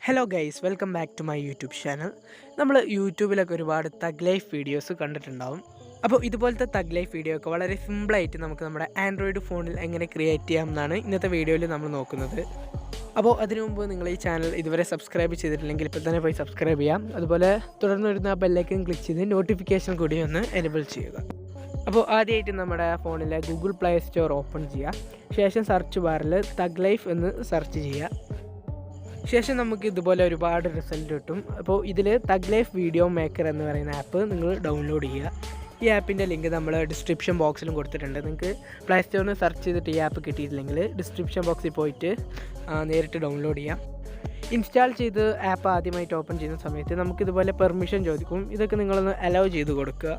Hello guys, welcome back to my YouTube channel. നമ്മൾ യൂട്യൂബിലൊക്കെ ഒരുപാട് തഗ് ലൈഫ് വീഡിയോസ് കണ്ടിട്ടുണ്ടാവും. അപ്പോൾ ഇതുപോലത്തെ തഗ് ലൈഫ് വീഡിയോ ഒക്കെ വളരെ സിമ്പിളായിട്ട് നമുക്ക് നമ്മുടെ ആൻഡ്രോയിഡ് ഫോണിൽ എങ്ങനെ ക്രിയേറ്റ് ചെയ്യാം എന്നാണ് ഇന്നത്തെ വീഡിയോയിൽ നമ്മൾ നോക്കുന്നത്. അപ്പോൾ അതിനു മുമ്പ് നിങ്ങൾ ഈ ചാനൽ ഇതുവരെ സബ്സ്ക്രൈബ് ചെയ്തിട്ടില്ലെങ്കിൽ ഇപ്പോൾ തന്നെ പോയി സബ്സ്ക്രൈബ് ചെയ്യാം. അതുപോലെ തുടർന്ന് വരുന്ന ആ ബെല്ലൈക്കൺ ക്ലിക്ക് ചെയ്ത് നോട്ടിഫിക്കേഷൻ കൂടി ഒന്ന് എനേബിൾ ചെയ്യുക. അപ്പോൾ ആദ്യമായിട്ട് നമ്മുടെ ഫോണിലെ ഗൂഗിൾ പ്ലേ സ്റ്റോർ ഓപ്പൺ ചെയ്യുക. ശേഷം സെർച്ച് ബാറിൽ തഗ് ലൈഫ് എന്ന് സെർച്ച് ചെയ്യുക. ശേഷം നമുക്ക് ഇതുപോലെ ഒരുപാട് റിസൾട്ട് കിട്ടും. അപ്പോൾ ഇതിൽ തഗ് ലൈഫ് വീഡിയോ മേക്കർ എന്ന് പറയുന്ന ആപ്പ് നിങ്ങൾ ഡൗൺലോഡ് ചെയ്യുക. ഈ ആപ്പിൻ്റെ ലിങ്ക് നമ്മൾ ഡിസ്ക്രിപ്ഷൻ ബോക്സിലും കൊടുത്തിട്ടുണ്ട്. നിങ്ങൾക്ക് പ്ലേ സ്റ്റോറിൽ നിന്ന് സെർച്ച് ചെയ്തിട്ട് ഈ ആപ്പ് കിട്ടിയിട്ടില്ലെങ്കിൽ ഡിസ്ക്രിപ്ഷൻ ബോക്സിൽ പോയിട്ട് നേരിട്ട് ഡൗൺലോഡ് ചെയ്യാം. ഇൻസ്റ്റാൾ ചെയ്ത് ആപ്പ് ആദ്യമായിട്ട് ഓപ്പൺ ചെയ്യുന്ന സമയത്ത് നമുക്കിതുപോലെ പെർമിഷൻ ചോദിക്കും. ഇതൊക്കെ നിങ്ങളൊന്ന് അലോ ചെയ്ത് കൊടുക്കുക.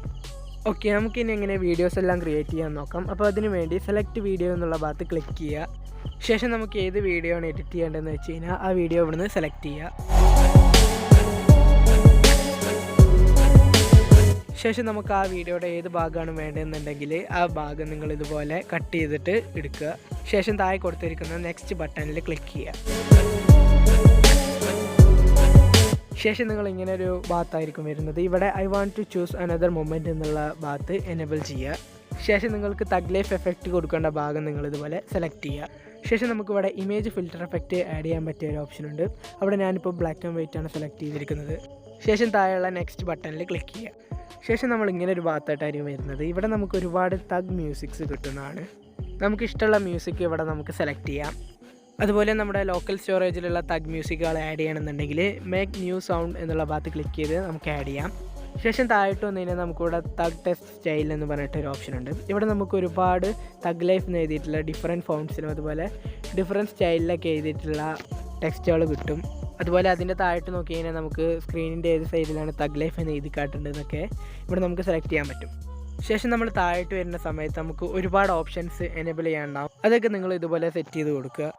ഓക്കെ, നമുക്കിനി എങ്ങനെ വീഡിയോസ് എല്ലാം ക്രിയേറ്റ് ചെയ്യാൻ നോക്കാം. അപ്പോൾ അതിന് വേണ്ടി സെലക്ട് വീഡിയോ എന്നുള്ള ഭാഗത്ത് ക്ലിക്ക് ചെയ്യുക. ശേഷം നമുക്ക് ഏത് വീഡിയോ ആണ് എഡിറ്റ് ചെയ്യേണ്ടതെന്ന് വെച്ച് കഴിഞ്ഞാൽ ആ വീഡിയോ ഇവിടുന്ന് സെലക്ട് ചെയ്യുക. ശേഷം നമുക്ക് ആ വീഡിയോയുടെ ഏത് ഭാഗമാണ് വേണ്ടതെന്നുണ്ടെങ്കിൽ ആ ഭാഗം നിങ്ങൾ ഇതുപോലെ കട്ട് ചെയ്തിട്ട് എടുക്കുക. ശേഷം താഴെ കൊടുത്തിരിക്കുന്ന നെക്സ്റ്റ് ബട്ടണിൽ ക്ലിക്ക് ചെയ്യുക. ശേഷം നിങ്ങൾ ഇങ്ങനെ ഒരു ഭാഗത്തായിരിക്കും വരുന്നത്. ഇവിടെ I want to choose another moment എന്നുള്ള ഭാഗത്ത് എനേബിൾ ചെയ്യുക. ശേഷം നിങ്ങൾക്ക് തഗ് ലൈഫ് എഫക്റ്റ് കൊടുക്കേണ്ട ഭാഗം നിങ്ങൾ ഇതുപോലെ സെലക്ട് ചെയ്യുക. ശേഷം നമുക്കിവിടെ ഇമേജ് ഫിൽറ്റർ എഫക്റ്റ് ആഡ് ചെയ്യാൻ പറ്റിയ ഒരു ഓപ്ഷൻ ഉണ്ട്. അവിടെ ഞാനിപ്പോൾ ബ്ലാക്ക് ആൻഡ് വൈറ്റ് ആണ് സെലക്ട് ചെയ്തിരിക്കുന്നത്. ശേഷം താഴെയുള്ള നെക്സ്റ്റ് ബട്ടണിൽ ക്ലിക്ക് ചെയ്യുക. ശേഷം നമ്മൾ ഇങ്ങനെ ഒരു ഭാഗത്തായിട്ടായിരിക്കും വരുന്നത്. ഇവിടെ നമുക്ക് ഒരുപാട് തഗ് മ്യൂസിക്സ് കിട്ടുന്നതാണ്. നമുക്കിഷ്ടമുള്ള മ്യൂസിക് ഇവിടെ നമുക്ക് സെലക്ട് ചെയ്യാം. അതുപോലെ നമ്മുടെ ലോക്കൽ സ്റ്റോറേജിലുള്ള തഗ് മ്യൂസിക്കുകൾ ആഡ് ചെയ്യണമെന്നുണ്ടെങ്കിൽ മേക്ക് ന്യൂ സൗണ്ട് എന്നുള്ള ഭാഗത്ത് ക്ലിക്ക് ചെയ്ത് നമുക്ക് ആഡ് ചെയ്യാം. ശേഷം താഴോട്ട് വന്നു കഴിഞ്ഞാൽ നമുക്കിവിടെ തഗ് ടെസ്റ്റ് സ്റ്റൈൽ എന്ന് പറഞ്ഞിട്ടൊരു ഓപ്ഷൻ ഉണ്ട്. ഇവിടെ നമുക്ക് ഒരുപാട് തഗ് ലൈഫ് എന്ന് എഴുതിയിട്ടുള്ള ഡിഫറെൻറ്റ് ഫോൺസിലും അതുപോലെ ഡിഫറെൻറ്റ് സ്റ്റൈലിലൊക്കെ എഴുതിയിട്ടുള്ള ടെക്സ്റ്റുകൾ കിട്ടും. അതുപോലെ അതിൻ്റെ താഴോട്ട് നോക്കി കഴിഞ്ഞാൽ നമുക്ക് സ്ക്രീനിൻ്റെ ഏത് സൈഡിലാണ് തഗ് ലൈഫ് എന്ന് എഴുതി കാട്ടുന്നതെന്നൊക്കെ ഇവിടെ നമുക്ക് സെലക്ട് ചെയ്യാൻ പറ്റും. ശേഷം നമ്മൾ താഴോട്ട് വരുന്ന സമയത്ത് നമുക്ക് ഒരുപാട് ഓപ്ഷൻസ് എനേബിൾ ചെയ്യാനുണ്ടാവും. അതൊക്കെ നിങ്ങൾ ഇതുപോലെ സെറ്റ് ചെയ്ത് കൊടുക്കുക.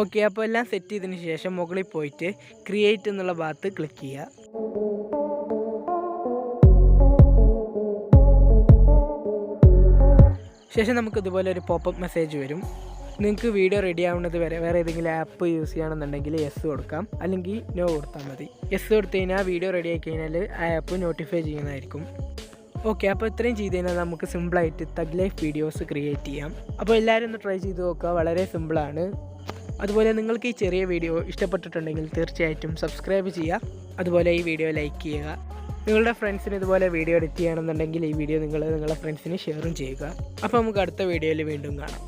ഓക്കെ, അപ്പോൾ എല്ലാം സെറ്റ് ചെയ്തതിന് ശേഷം മുകളിൽ പോയിട്ട് ക്രിയേറ്റ് എന്നുള്ള ഭാഗത്ത് ക്ലിക്ക് ചെയ്യുക. ശേഷം നമുക്ക് ഇതുപോലെ ഒരു പോപ്പപ്പ് മെസ്സേജ് വരും. നിങ്ങൾക്ക് വീഡിയോ റെഡി ആവുന്നത് വരെ വേറെ ഏതെങ്കിലും ആപ്പ് യൂസ് ചെയ്യണമെന്നുണ്ടെങ്കിൽ യെസ് കൊടുക്കാം, അല്ലെങ്കിൽ നോ കൊടുത്താൽ മതി. യെസ് കൊടുത്തു കഴിഞ്ഞാൽ വീഡിയോ റെഡി ആയി കഴിഞ്ഞാൽ ആ ആപ്പ് നോട്ടിഫൈ ചെയ്യുന്നതായിരിക്കും. ഓക്കെ, അപ്പോൾ ഇത്രയും ചെയ്ത് കഴിഞ്ഞാൽ നമുക്ക് സിമ്പിളായിട്ട് തഗ് ലൈഫ് വീഡിയോസ് ക്രിയേറ്റ് ചെയ്യാം. അപ്പോൾ എല്ലാവരും ഒന്ന് ട്രൈ ചെയ്ത് നോക്കുക. വളരെ സിമ്പിളാണ്. അതുപോലെ നിങ്ങൾക്ക് ഈ ചെറിയ വീഡിയോ ഇഷ്ടപ്പെട്ടിട്ടുണ്ടെങ്കിൽ തീർച്ചയായിട്ടും സബ്സ്ക്രൈബ് ചെയ്യുക. അതുപോലെ ഈ വീഡിയോ ലൈക്ക് ചെയ്യുക. നിങ്ങളുടെ ഫ്രണ്ട്സിന് ഇതുപോലെ വീഡിയോ എഡിറ്റ് ചെയ്യണമെന്നുണ്ടെങ്കിൽ ഈ വീഡിയോ നിങ്ങളുടെ ഫ്രണ്ട്സിന് ഷെയറും ചെയ്യുക. അപ്പോൾ നമുക്ക് അടുത്ത വീഡിയോയിൽ വീണ്ടും കാണാം.